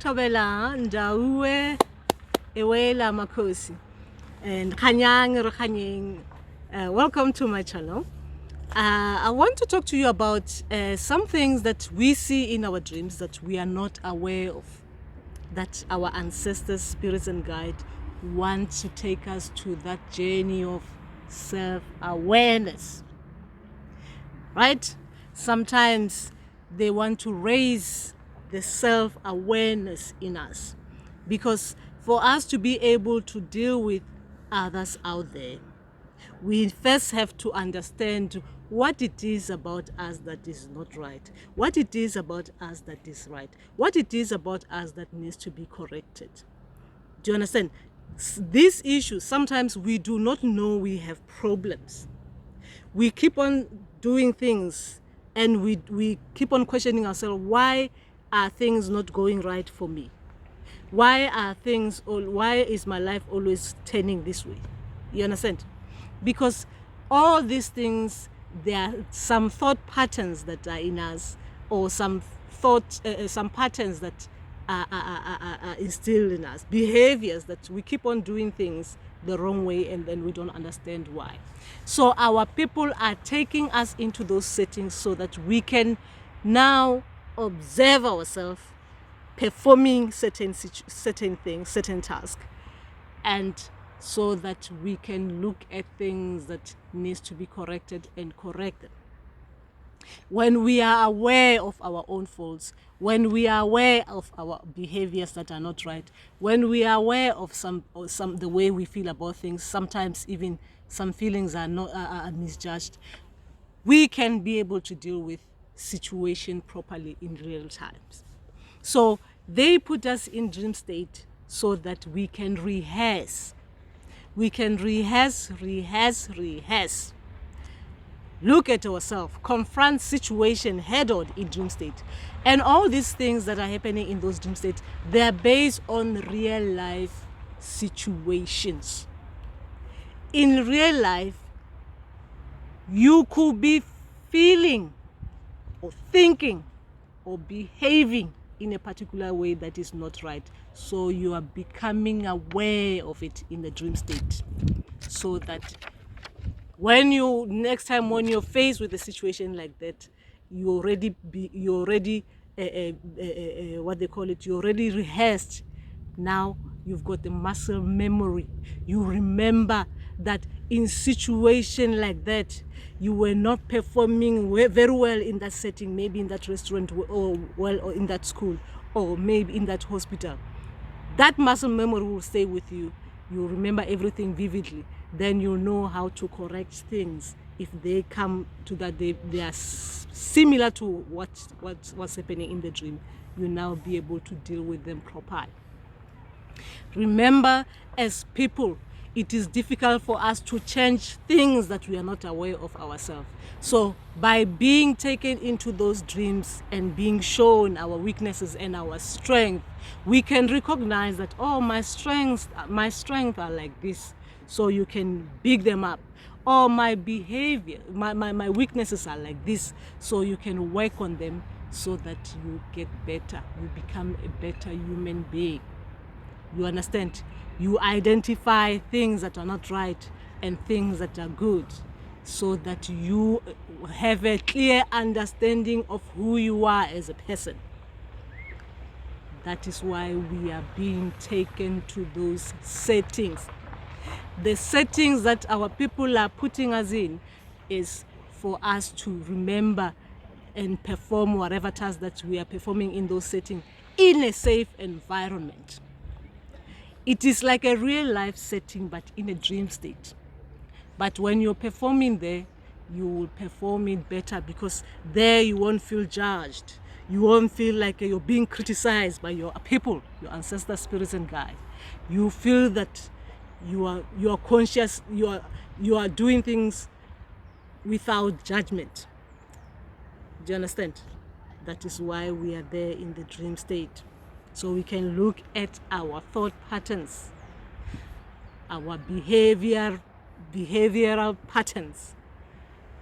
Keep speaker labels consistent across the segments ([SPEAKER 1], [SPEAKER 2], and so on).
[SPEAKER 1] Thobela Ndauwe Ewela Makosi and Kanyang Rokhanyeng. Welcome to my channel. I want to talk to you about some things that we see in our dreams that we are not aware of, that our ancestors, spirits and guide want to take us to that journey of self-awareness, right? Sometimes they want to raise the self-awareness in us, because for us to be able to deal with others out there, we first have to understand what it is about us that is not right, what it is about us that is right, what it is about us that needs to be corrected. Do you understand? These issues, sometimes we do not know we have problems. We keep on doing things and we keep on questioning ourselves, why are things not going right for me? Why is my life always turning this way? You understand? Because all these things, there are some thought patterns that are in us, or some patterns that are instilled in us, behaviors that we keep on doing things the wrong way and then we don't understand why. So our people are taking us into those settings so that we can now observe ourselves performing certain things, certain tasks, and so that we can look at things that needs to be corrected and correct them. When we are aware of our own faults, when we are aware of our behaviors that are not right, when we are aware of the way we feel about things, sometimes even some feelings are misjudged, we can be able to deal with situation properly in real times. So they put us in dream state so that we can rehearse. We can rehearse. Look at ourselves, confront situation head on in dream state. And all these things that are happening in those dream states, they're based on real life situations. In real life, you could be feeling or thinking or behaving in a particular way that is not right. So you are becoming aware of it in the dream state, so that next time when you're faced with a situation like that, you already rehearsed. Now you've got the muscle memory. You remember that in situation like that, you were not performing very well in that setting, maybe in that restaurant or in that school, or maybe in that hospital. That muscle memory will stay with you. You remember everything vividly. Then you know how to correct things. If they come to that, they are similar to what's happening in the dream. You now be able to deal with them properly. Remember, as people, it is difficult for us to change things that we are not aware of ourselves. So by being taken into those dreams and being shown our weaknesses and our strength, we can recognize that, oh, my strengths are like this. So you can big them up. Or my behavior, my weaknesses are like this. So you can work on them so that you get better. You become a better human being. You understand? You identify things that are not right and things that are good, so that you have a clear understanding of who you are as a person. That is why we are being taken to those settings. The settings that our people are putting us in is for us to remember and perform whatever task that we are performing in those settings in a safe environment. It is like a real life setting, but in a dream state. But when you're performing there, you will perform it better, because there you won't feel judged. You won't feel like you're being criticized by your people, your ancestors, spirits and guides. You feel that you are conscious, you are doing things without judgment. Do you understand? That is why we are there in the dream state. So we can look at our thought patterns, our behavioral patterns,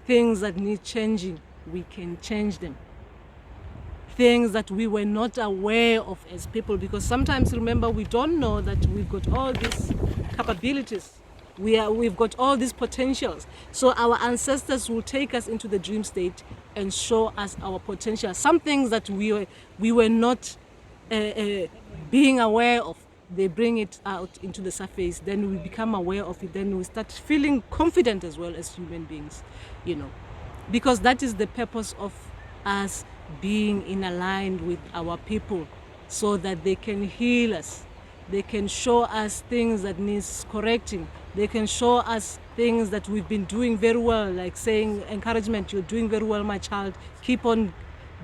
[SPEAKER 1] things that need changing. We can change them. things that we were not aware of as people, because sometimes, remember, we don't know that we've got all these capabilities, we've got all these potentials. So our ancestors will take us into the dream state and show us our potential, some things that we were not being aware of. They bring it out into the surface, then we become aware of it, then we start feeling confident as well as human beings, because that is the purpose of us being in aligned with our people, so that they can heal us, they can show us things that needs correcting, they can show us things that we've been doing very well, like saying encouragement, you're doing very well, my child, keep on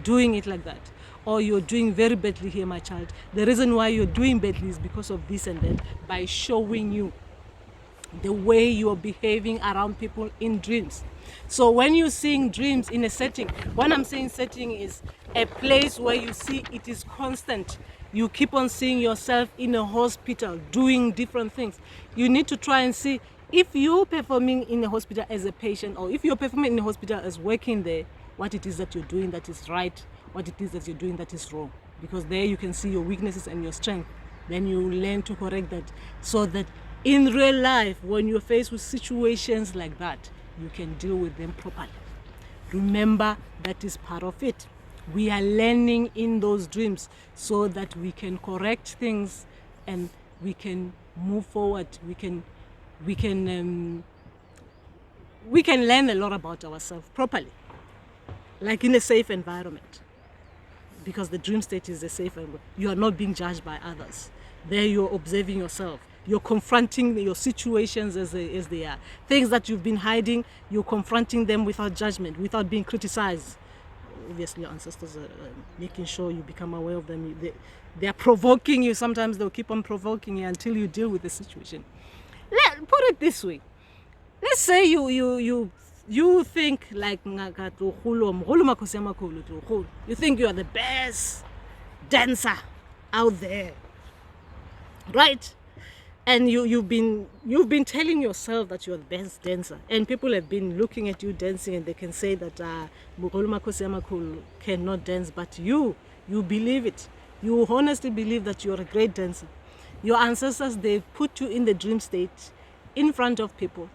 [SPEAKER 1] doing it like that. Or you're doing very badly here, my child. The reason why you're doing badly is because of this and that, by showing you the way you're behaving around people in dreams. So when you're seeing dreams in a setting, when I'm saying setting is a place where you see it is constant. You keep on seeing yourself in a hospital doing different things. You need to try and see if you're performing in a hospital as a patient, or if you're performing in a hospital as working there, what it is that you're doing that is right, what it is that you're doing that is wrong. Because there you can see your weaknesses and your strength. Then you learn to correct that, so that in real life, when you're faced with situations like that, you can deal with them properly. Remember, that is part of it. We are learning in those dreams so that we can correct things and we can move forward. We can learn a lot about ourselves properly, like in a safe environment. Because the dream state is a safe environment. You are not being judged by others. There you're observing yourself. You're confronting your situations as they are. Things that you've been hiding, you're confronting them without judgment, without being criticized. Obviously, your ancestors are making sure you become aware of them. They are provoking you. Sometimes they'll keep on provoking you until you deal with the situation. Put it this way. Let's say you think like you think you are the best dancer out there, right? And you've been telling yourself that you're the best dancer, and people have been looking at you dancing, and they can say that Mogolo Makosi Amakhulu cannot dance, but you believe it. You honestly believe that you're a great dancer. Your ancestors, they put you in the dream state in front of people.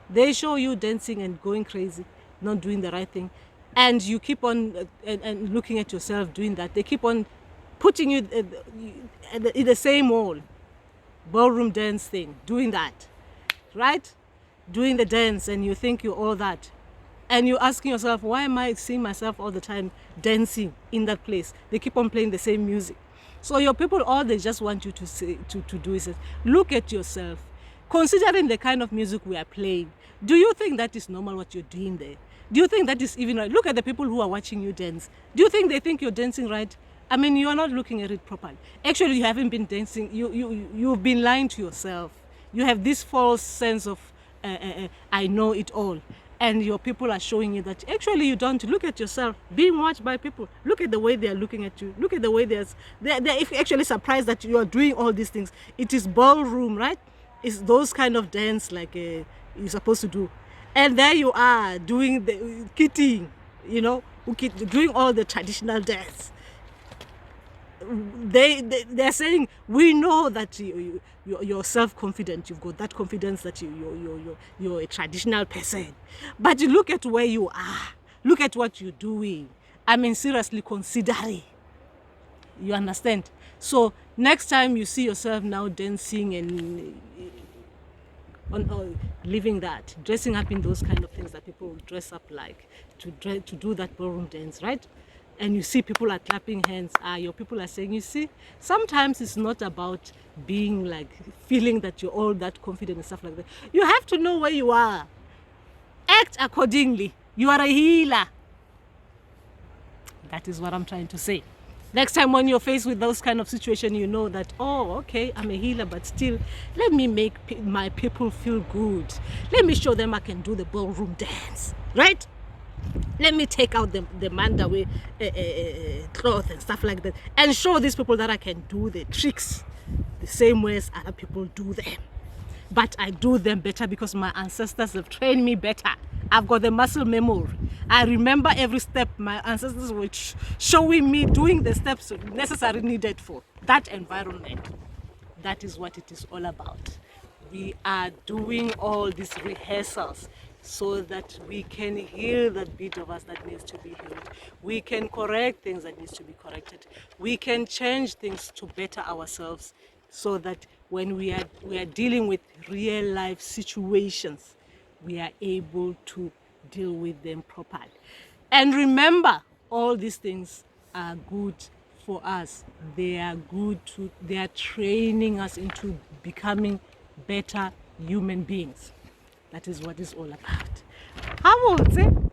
[SPEAKER 1] They show you dancing and going crazy, not doing the right thing, and you keep on and looking at yourself doing that. They keep on putting you in the same wall, ballroom dance thing, doing that, right? Doing the dance, and you think you're all that, and you're asking yourself, why am I seeing myself all the time dancing in that place? They keep on playing the same music. So your people, all they just want you to say, to do is look at yourself. Considering the kind of music we are playing, do you think that is normal what you're doing there? Do you think that is even right? Look at the people who are watching you dance. Do you think they think you're dancing right? I mean, you are not looking at it properly. Actually, you haven't been dancing. You've been lying to yourself. You have this false sense of, I know it all. And your people are showing you that actually you don't. Look at yourself being watched by people. Look at the way they are looking at you. Look at the way they're actually surprised that you are doing all these things. It is ballroom, right? It's those kind of dance like you're supposed to do. And there you are doing the kitty, doing all the traditional dance. They're saying, we know that you're self-confident. You've got that confidence that you're a traditional person. But you look at where you are. Look at what you're doing. I mean, seriously considering. You understand? So next time you see yourself now dancing and living that, dressing up in those kind of things that people dress up like, to do that ballroom dance, right? And you see people are clapping hands, your people are saying, you see, sometimes it's not about being like, feeling that you're all that confident and stuff like that. You have to know where you are. Act accordingly. You are a healer. That is what I'm trying to say. Next time when you're faced with those kind of situation, you know that, oh, okay, I'm a healer, but still, let me make my people feel good. Let me show them I can do the ballroom dance, right? Let me take out the mandaway cloth and stuff like that, and show these people that I can do the tricks the same way as other people do them. but I do them better because my ancestors have trained me better. I've got the muscle memory. I remember every step my ancestors were showing me, doing the steps necessary needed for that environment. That is what it is all about. We are doing all these rehearsals so that we can heal that bit of us that needs to be healed. We can correct things that needs to be corrected. We can change things to better ourselves so that when we are dealing with real life situations, we are able to deal with them properly. And remember, all these things are good for us. They are they are training us into becoming better human beings. That is what it's all about. How would